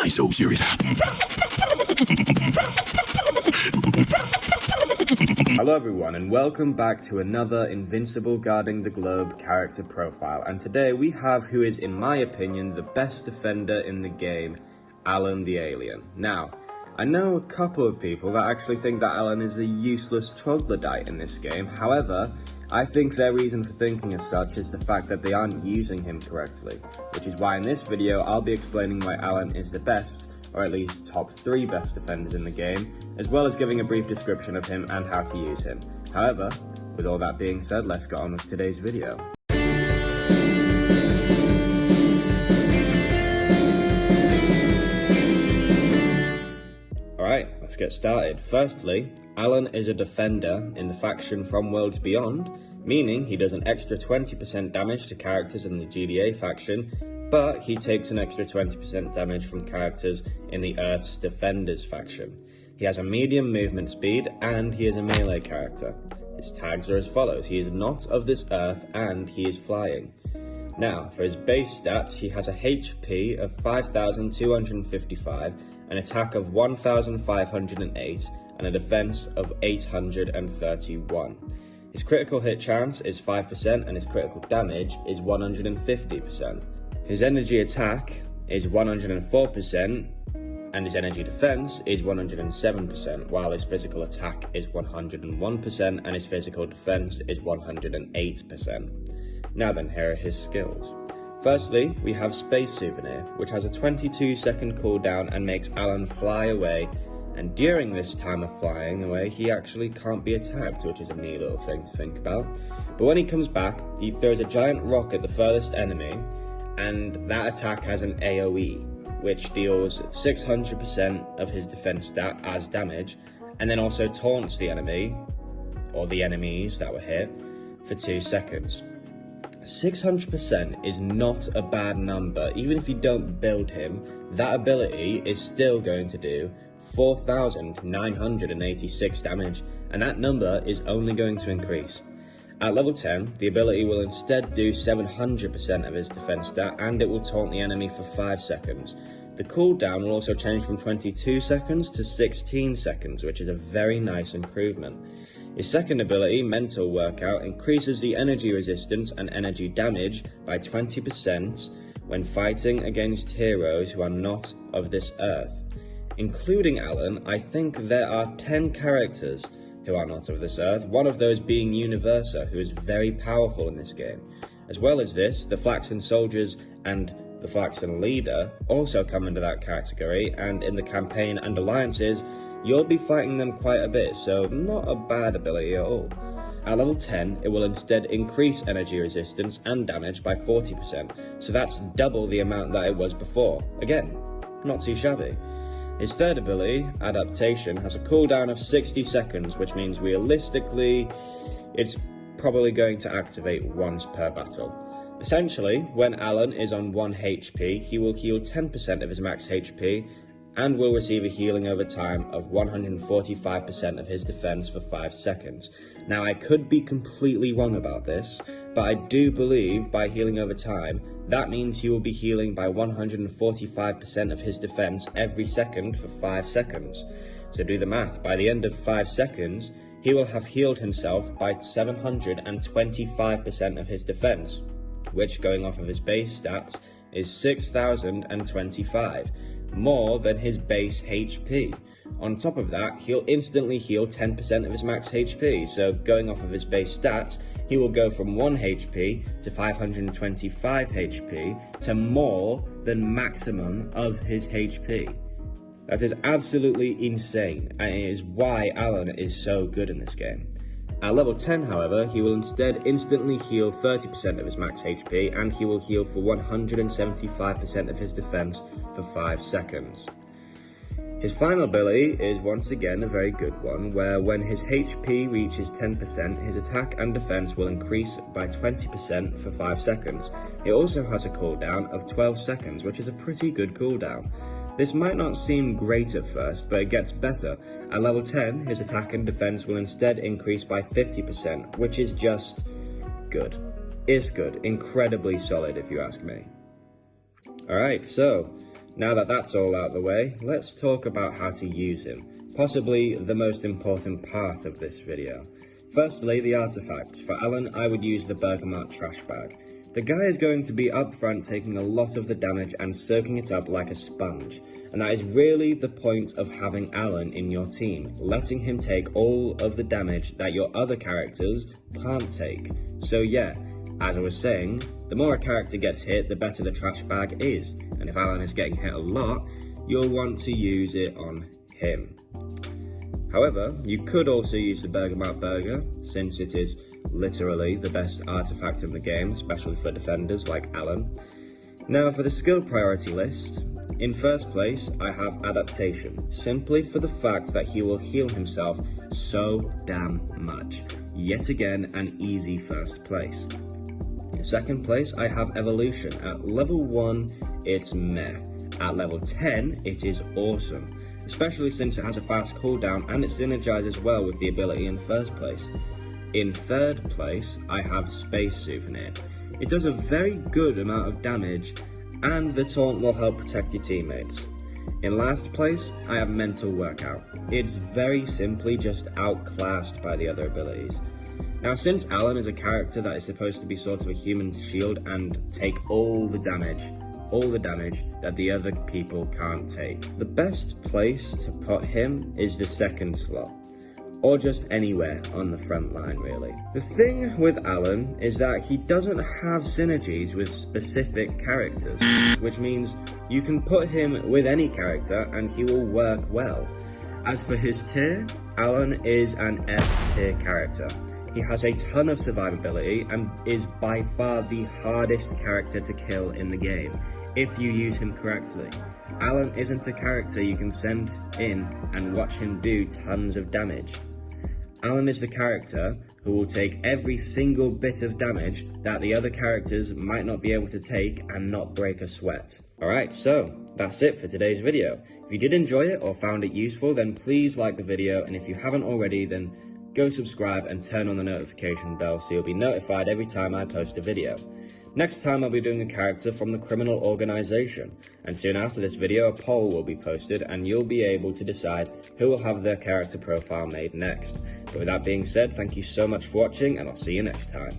so serious? Hello everyone and welcome back to another Invincible Guarding the Globe character profile, and today we have who is, in my opinion, the best defender in the game, Alan the Alien. Now, I know a couple of people that actually think that Alan is a useless troglodyte in this game. However, I think their reason for thinking as such is the fact that they aren't using him correctly, which is why in this video I'll be explaining why Alan is the best, or at least top 3 best defenders in the game, as well as giving a brief description of him and how to use him. However, with all that being said, let's get on with today's video. Alright, let's get started. Firstly, Alan is a defender in the faction From Worlds Beyond, meaning he does an extra 20% damage to characters in the GDA faction, but he takes an extra 20% damage from characters in the Earth's Defenders faction. He has a medium movement speed and he is a melee character. His tags are as follows: he is not of this Earth and he is flying. Now, for his base stats, he has a HP of 5,255, an attack of 1,508, and a defense of 831. His critical hit chance is 5% and his critical damage is 150%. His energy attack is 104% and his energy defense is 107%, while his physical attack is 101% and his physical defense is 108%. Now then, here are his skills. Firstly, we have Space Souvenir, which has a 22-second cooldown and makes Alan fly away, and during this time of flying away, he actually can't be attacked, which is a neat little thing to think about. But when he comes back, he throws a giant rock at the furthest enemy, and that attack has an AoE, which deals 600% of his defense stat as damage, and then also taunts the enemy, or the enemies that were hit, for 2 seconds. 600% is not a bad number. Even if you don't build him, that ability is still going to do 4,986 damage, and that number is only going to increase. At level 10, the ability will instead do 700% of his defense stat, and it will taunt the enemy for 5 seconds. The cooldown will also change from 22 seconds to 16 seconds, which is a very nice improvement. His second ability, Mental Workout, increases the energy resistance and energy damage by 20% when fighting against heroes who are not of this Earth. Including Alan, I think there are 10 characters who are not of this Earth, one of those being Universa, who is very powerful in this game. As well as this, the Flaxen Soldiers and the Flaxen Leader also come into that category, and in the campaign and alliances, you'll be fighting them quite a bit, so not a bad ability at all. At level 10, it will instead increase energy resistance and damage by 40%, so that's double the amount that it was before. Again, not too shabby. His third ability, Adaptation, has a cooldown of 60 seconds, which means realistically, it's probably going to activate once per battle. Essentially, when Alan is on 1 HP, he will heal 10% of his max HP, and will receive a healing over time of 145% of his defense for 5 seconds. Now, I could be completely wrong about this, but I do believe by healing over time, that means he will be healing by 145% of his defense every second for 5 seconds. So do the math. By the end of 5 seconds, he will have healed himself by 725% of his defense, which, going off of his base stats, is 6,025. More than his base HP. On top of that, he'll instantly heal 10% of his max HP, so going off of his base stats, he will go from 1 HP to 525 HP to more than maximum of his HP. That is absolutely insane, and it is why Alan is so good in this game. At level 10, however, he will instead instantly heal 30% of his max HP, and he will heal for 175% of his defense for 5 seconds. His final ability is once again a very good one, where when his HP reaches 10%, his attack and defense will increase by 20% for 5 seconds. It also has a cooldown of 12 seconds, which is a pretty good cooldown. This might not seem great at first, but it gets better. At level 10, his attack and defense will instead increase by 50%, which is just good. It's good. Incredibly solid, if you ask me. Alright, so Now that that's all out of the way, let's talk about how to use him, possibly the most important part of this video. Firstly, the artifacts. For Alan, I would use the Bergamot trash bag. The guy is going to be up front taking a lot of the damage and soaking it up like a sponge, and that is really the point of having Alan in your team, letting him take all of the damage that your other characters can't take. So yeah, as I was saying, the more a character gets hit, the better the trash bag is, and if Alan is getting hit a lot, you'll want to use it on him. However, you could also use the Bergamot Burger, since it is literally the best artifact in the game, especially for defenders like Alan. Now for the skill priority list, in first place I have Adaptation, simply for the fact that he will heal himself so damn much. Yet again, an easy first place. In second place I have Evolution. At level 1 it's meh, at level 10 it is awesome, especially since it has a fast cooldown and it synergizes well with the ability in first place. In third place, I have Space Souvenir. It does a very good amount of damage, and the taunt will help protect your teammates. In last place, I have Mental Workout. It's very simply just outclassed by the other abilities. Now, since Alan is a character that is supposed to be sort of a human shield and take all the damage that the other people can't take, the best place to put him is the second slot, or just anywhere on the front line really. The thing with Alan is that he doesn't have synergies with specific characters, which means you can put him with any character and he will work well. As for his tier, Alan is an F tier character. He has a ton of survivability and is by far the hardest character to kill in the game, if you use him correctly. Alan isn't a character you can send in and watch him do tons of damage. Alan is the character who will take every single bit of damage that the other characters might not be able to take and not break a sweat. Alright, so that's it for today's video. If you did enjoy it or found it useful, then please like the video, and if you haven't already, then go subscribe and turn on the notification bell so you'll be notified every time I post a video. Next time I'll be doing a character from the criminal organization, and soon after this video a poll will be posted and you'll be able to decide who will have their character profile made next. But with that being said, thank you so much for watching and I'll see you next time.